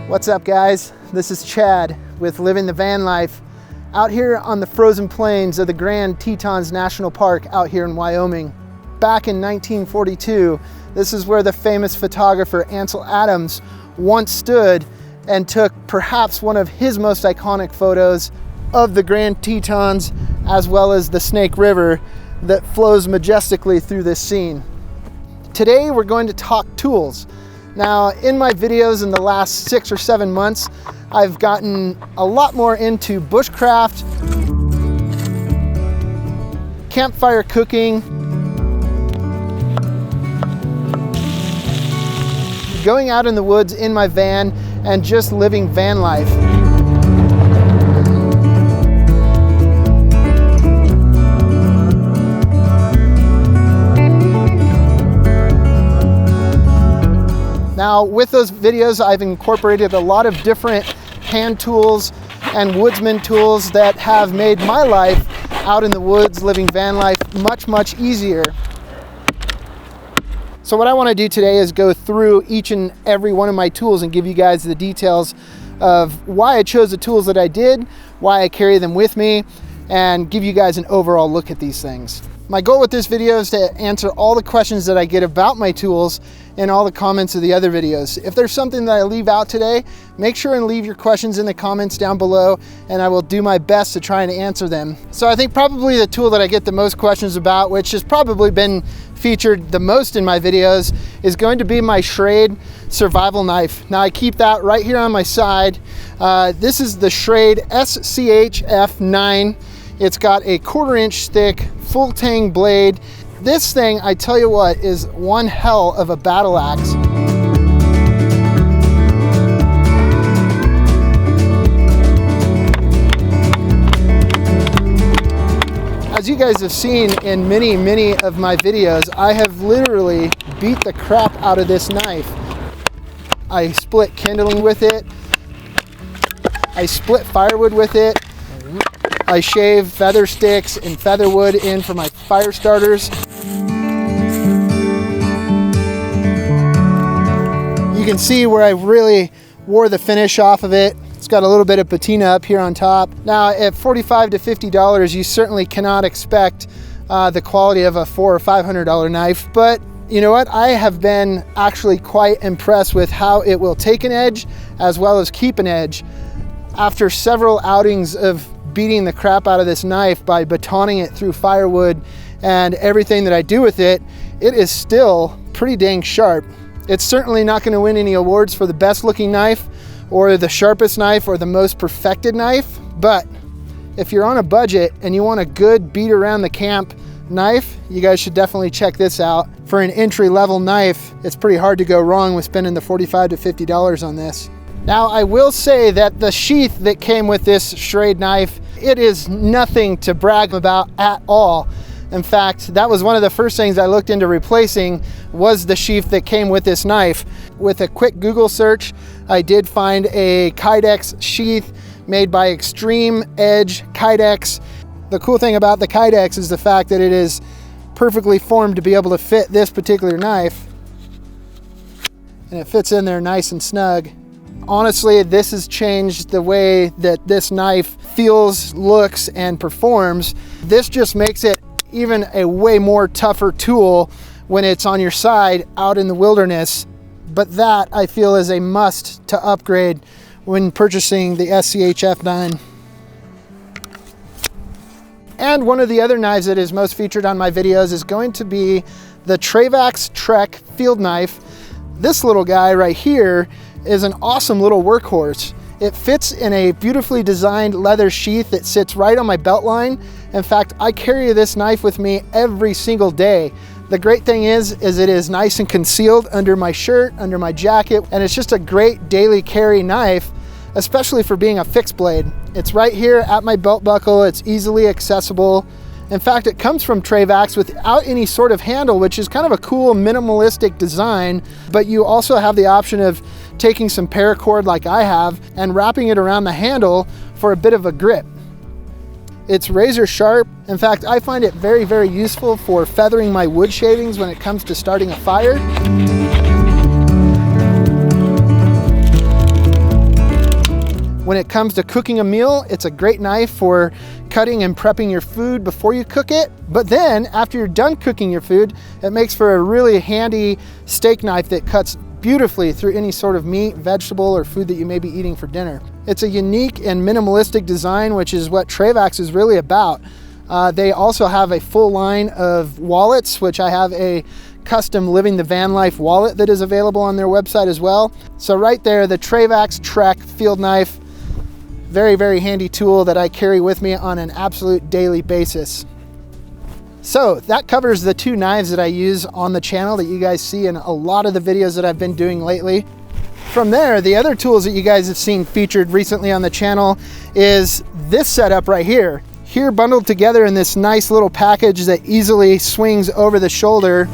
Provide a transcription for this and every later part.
What's up, guys? This is Chad with Living the Van Life out here on the frozen plains of the Grand Tetons National Park out here in Wyoming. Back in 1942, this is where the famous photographer Ansel Adams once stood and took perhaps one of his most iconic photos of the Grand Tetons as well as the Snake River that flows majestically through this scene. Today we're going to talk tools. Now, in my videos in the last 6 or 7 months, I've gotten a lot more into bushcraft, campfire cooking, going out in the woods in my van, and just living van life. Now, with those videos, I've incorporated a lot of different hand tools and woodsman tools that have made my life out in the woods, living van life, much easier. So what I want to do today is go through each and every one of my tools and give you guys the details of why I chose the tools that I did, why I carry them with me, and give you guys an overall look at these things. My goal with this video is to answer all the questions that I get about my tools in all the comments of the other videos. If there's something that I leave out today, make sure and leave your questions in the comments down below, and I will do my best to try and answer them. So I think probably the tool that I get the most questions about, which has probably been featured the most in my videos, is going to be my Schrade Survival Knife. Now I keep that right here on my side. This is the Schrade SCHF9. It's got a 1/4 inch thick full tang blade. This thing, I tell you what, is one hell of a battle axe. As you guys have seen in many of my videos, I have literally beat the crap out of this knife. I split kindling with it. I split firewood with it. I shave feather sticks and feather wood in for my fire starters. You can see where I really wore the finish off of it. It's got a little bit of patina up here on top. Now at $45 to $50, you certainly cannot expect the quality of a $400 or $500 knife, but you know what? I have been actually quite impressed with how it will take an edge as well as keep an edge. After several outings of beating the crap out of this knife by batoning it through firewood and everything that I do with it, it is still pretty dang sharp. It's certainly not going to win any awards for the best looking knife or the sharpest knife or the most perfected knife, but if you're on a budget and you want a good beat around the camp knife, you guys should definitely check this out. For an entry-level knife, it's pretty hard to go wrong with spending the $45 to $50 on this. Now, I will say that the sheath that came with this Schrade knife, it is nothing to brag about at all. In fact, that was one of the first things I looked into replacing, was the sheath that came with this knife. With a quick Google search, I did find a Kydex sheath made by Extreme Edge Kydex. The cool thing about the Kydex is the fact that it is perfectly formed to be able to fit this particular knife, and it fits in there nice and snug. Honestly, this has changed the way that this knife feels, looks, and performs. This just makes it even a way more tougher tool when it's on your side out in the wilderness. But that, I feel, is a must to upgrade when purchasing the SCHF9. And one of the other knives that is most featured on my videos is going to be the Trayvax Trek Field Knife. This little guy right here is an awesome little workhorse. It fits in a beautifully designed leather sheath that sits right on my belt line. In fact, I carry this knife with me every single day. The great thing is it is nice and concealed under my shirt, under my jacket, and it's just a great daily carry knife, especially for being a fixed blade. It's right here at my belt buckle. It's easily accessible. In fact, it comes from Trayvax without any sort of handle, which is kind of a cool minimalistic design, but you also have the option of taking some paracord like I have and wrapping it around the handle for a bit of a grip. It's razor sharp. In fact, I find it very, very useful for feathering my wood shavings when it comes to starting a fire. When it comes to cooking a meal, it's a great knife for cutting and prepping your food before you cook it. But then after you're done cooking your food, it makes for a really handy steak knife that cuts beautifully through any sort of meat, vegetable, or food that you may be eating for dinner. It's a unique and minimalistic design, which is what Trayvax is really about. They also have a full line of wallets, which I have a custom Living the Van Life wallet that is available on their website as well. So right there, the Trayvax Trek Field Knife, very, very handy tool that I carry with me on an absolute daily basis. So that covers the two knives that I use on the channel that you guys see in a lot of the videos that I've been doing lately. From there, the other tools that you guys have seen featured recently on the channel is this setup right here. Here bundled together in this nice little package that easily swings over the shoulder.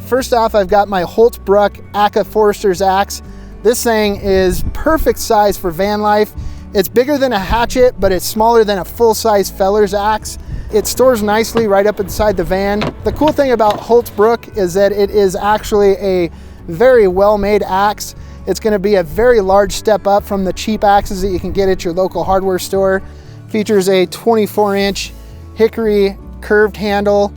First off, I've got my Hults Bruk Akka Forester's axe. This thing is perfect size for van life. It's bigger than a hatchet, but it's smaller than a full-size feller's axe. It stores nicely right up inside the van. The cool thing about Hults Bruk is that it is actually a very well-made axe. It's going to be a very large step up from the cheap axes that you can get at your local hardware store. Features a 24-inch hickory curved handle.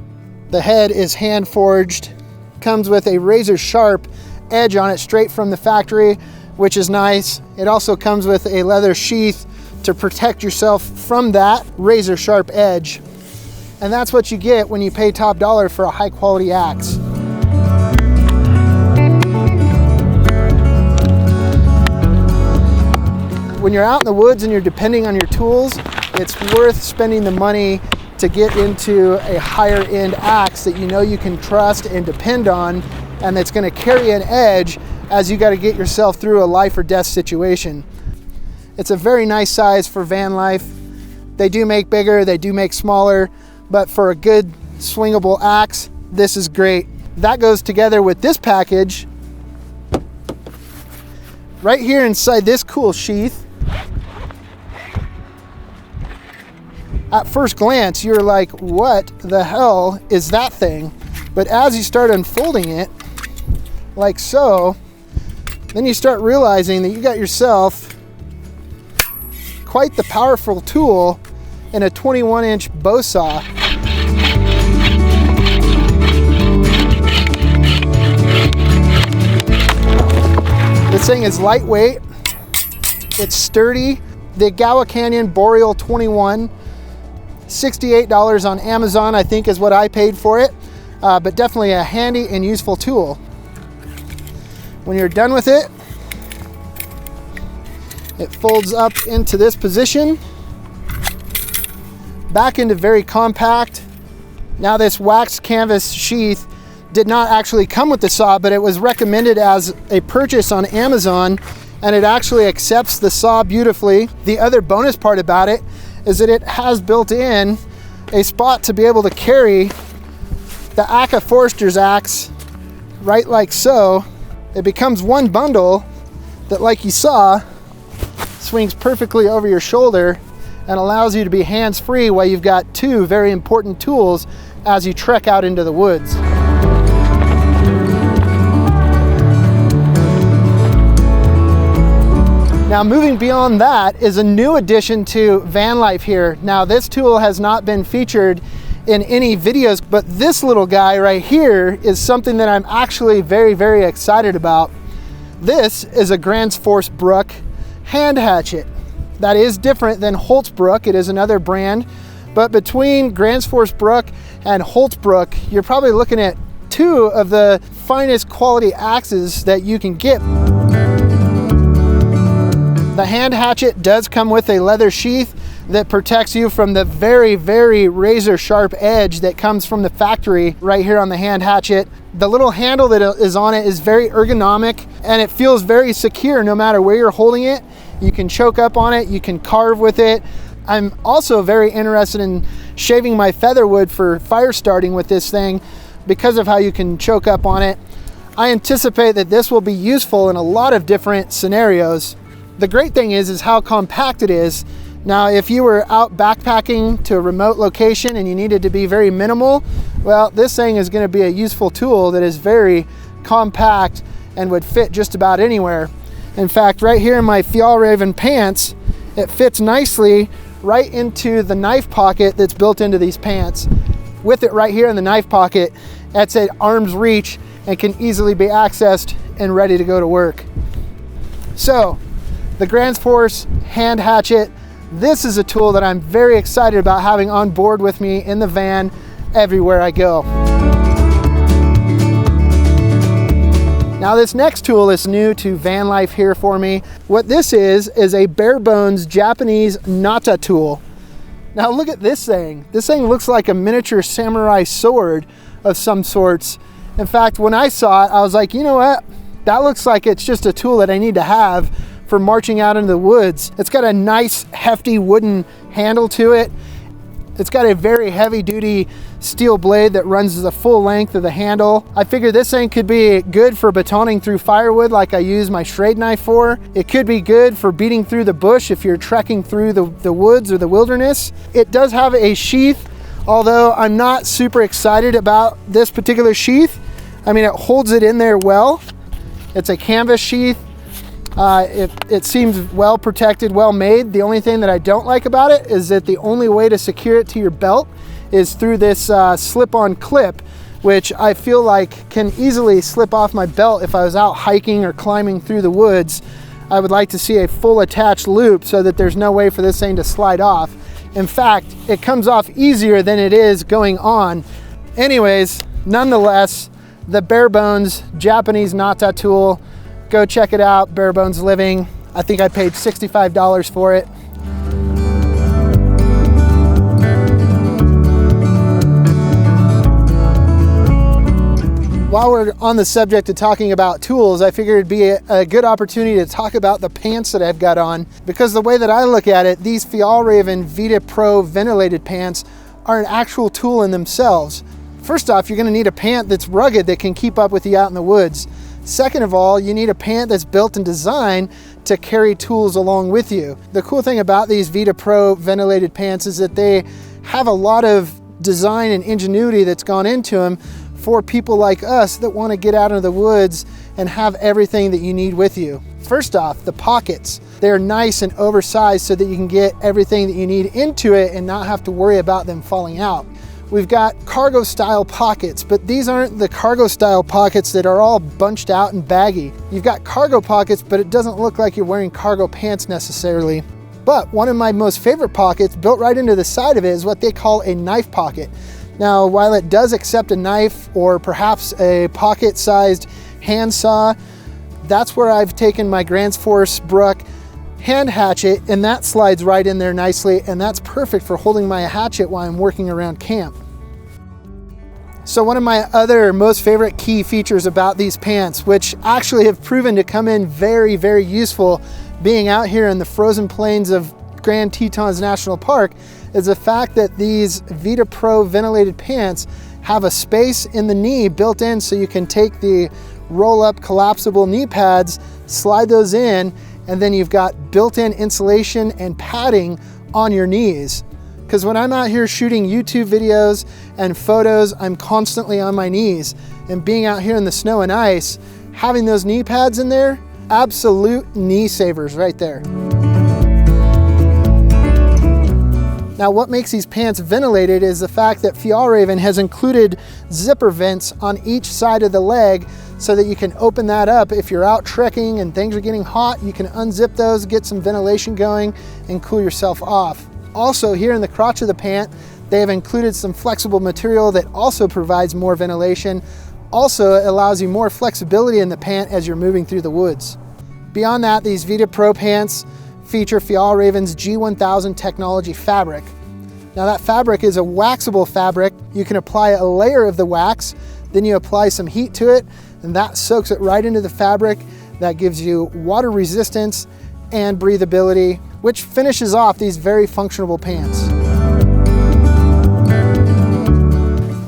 The head is hand forged. Comes with a razor sharp edge on it straight from the factory, which is nice. It also comes with a leather sheath to protect yourself from that razor sharp edge. And that's what you get when you pay top dollar for a high quality axe. When you're out in the woods and you're depending on your tools, it's worth spending the money to get into a higher end axe that you know you can trust and depend on, and that's going to carry an edge as you got to get yourself through a life or death situation. It's a very nice size for van life. They do make bigger, they do make smaller, but for a good swingable axe, this is great. That goes together with this package right here inside this cool sheath. At first glance, you're like, what the hell is that thing? But as you start unfolding it, like so, then you start realizing that you got yourself quite the powerful tool in a 21-inch bow saw. This thing is lightweight, it's sturdy. The Agawa Canyon Boreal 21, $68 on Amazon, I think is what I paid for it, but definitely a handy and useful tool. When you're done with it, it folds up into this position, back into very compact. Now this waxed canvas sheath did not actually come with the saw, but it was recommended as a purchase on Amazon, and it actually accepts the saw beautifully. The other bonus part about it is that it has built in a spot to be able to carry the Akka Forester's axe right like so. It becomes one bundle that, like you saw, swings perfectly over your shoulder and allows you to be hands-free while you've got two very important tools as you trek out into the woods. Now moving beyond that is a new addition to van life here. Now this tool has not been featured in any videos, but this little guy right here is something that I'm actually very, very excited about. This is a Gransfors Bruk Hand Hatchet. That is different than Hults Bruk. It is another brand, but between Gransfors Bruk and Hults Bruk, you're probably looking at two of the finest quality axes that you can get. The hand hatchet does come with a leather sheath that protects you from the very, very razor sharp edge that comes from the factory right here on the hand hatchet. The little handle that is on it is very ergonomic and it feels very secure no matter where you're holding it. You can choke up on it, you can carve with it. I'm also very interested in shaving my feather wood for fire starting with this thing because of how you can choke up on it. I anticipate that this will be useful in a lot of different scenarios. The great thing is how compact it is. Now, if you were out backpacking to a remote location and you needed to be very minimal, well, this thing is going to be a useful tool that is very compact and would fit just about anywhere. In fact, right here in my Fjallraven pants, it fits nicely right into the knife pocket that's built into these pants. With it right here in the knife pocket, that's at arm's reach and can easily be accessed and ready to go to work. So, the Gransfors Hand Hatchet, this is a tool that I'm very excited about having on board with me in the van everywhere I go. Now this next tool is new to van life here for me. What this is a Barebones Japanese Nata tool. Now look at this thing. This thing looks like a miniature samurai sword of some sorts. In fact, when I saw it, I was like, you know what? That looks like it's just a tool that I need to have for marching out into the woods. It's got a nice hefty wooden handle to it. It's got a very heavy duty steel blade that runs the full length of the handle. I figured this thing could be good for batoning through firewood like I use my Schrade knife for. It could be good for beating through the bush if you're trekking through the woods or the wilderness. It does have a sheath, although I'm not super excited about this particular sheath. I mean, it holds it in there well. It's a canvas sheath. It seems well protected, well made. The only thing that I don't like about it is that the only way to secure it to your belt is through this slip-on clip, which I feel like can easily slip off my belt if I was out hiking or climbing through the woods. I would like to see a full attached loop so that there's no way for this thing to slide off. In fact, it comes off easier than it is going on. Anyways, nonetheless, the Barebones Japanese Nata tool, go check it out, Barebones Living. I think I paid $65 for it. While we're on the subject of talking about tools, I figured it'd be a good opportunity to talk about the pants that I've got on, because the way that I look at it, these Fjallraven Vidda Pro Ventilated pants are an actual tool in themselves. First off, you're going to need a pant that's rugged that can keep up with you out in the woods. Second of all, you need a pant that's built and designed to carry tools along with you. The cool thing about these Vidda Pro Ventilated pants is that they have a lot of design and ingenuity that's gone into them for people like us that want to get out into the woods and have everything that you need with you. First off, the pockets. They're nice and oversized so that you can get everything that you need into it and not have to worry about them falling out. We've got cargo style pockets, but these aren't the cargo style pockets that are all bunched out and baggy. You've got cargo pockets, but it doesn't look like you're wearing cargo pants necessarily. But one of my most favorite pockets built right into the side of it is what they call a knife pocket. Now, while it does accept a knife or perhaps a pocket-sized handsaw, that's where I've taken my Gransfors Bruk Hand Hatchet, and that slides right in there nicely, and that's perfect for holding my hatchet while I'm working around camp. So one of my other most favorite key features about these pants, which actually have proven to come in very, very useful being out here in the frozen plains of Grand Tetons National Park, is the fact that these Vidda Pro Ventilated pants have a space in the knee built in so you can take the roll-up collapsible knee pads, slide those in, and then you've got built-in insulation and padding on your knees. Because when I'm out here shooting YouTube videos and photos, I'm constantly on my knees. And being out here in the snow and ice, having those knee pads in there, absolute knee savers right there. Now, what makes these pants ventilated is the fact that Fjallraven has included zipper vents on each side of the leg so that you can open that up. If you're out trekking and things are getting hot, you can unzip those, get some ventilation going, and cool yourself off. Also, here in the crotch of the pant, they have included some flexible material that also provides more ventilation. Also, it allows you more flexibility in the pant as you're moving through the woods. Beyond that, these Vidda Pro pants feature Fjallraven's G1000 technology fabric. Now that fabric is a waxable fabric. You can apply a layer of the wax, then you apply some heat to it, and that soaks it right into the fabric. That gives you water resistance and breathability, which finishes off these very functional pants.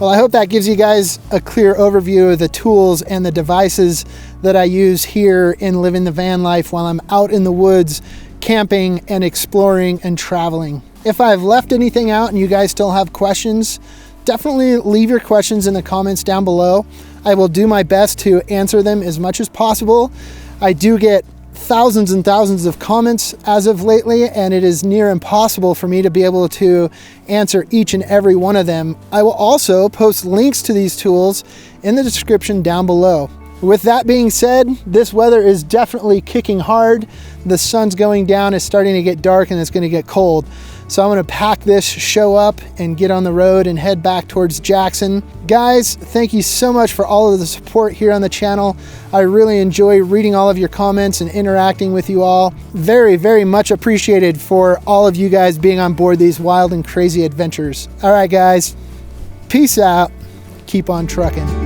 Well, I hope that gives you guys a clear overview of the tools and the devices that I use here in living the van life while I'm out in the woods camping and exploring and traveling. If I've left anything out and you guys still have questions, definitely leave your questions in the comments down below. I will do my best to answer them as much as possible. I do get thousands and thousands of comments as of lately, and it is near impossible for me to be able to answer each and every one of them. I will also post links to these tools in the description down below. With that being said, this weather is definitely kicking hard. The sun's going down, it's starting to get dark, and it's going to get cold. So I'm going to pack this show up and get on the road and head back towards Jackson. Guys, thank you so much for all of the support here on the channel. I really enjoy reading all of your comments and interacting with you all. Very, very much appreciated for all of you guys being on board these wild and crazy adventures. All right, guys, peace out. Keep on trucking.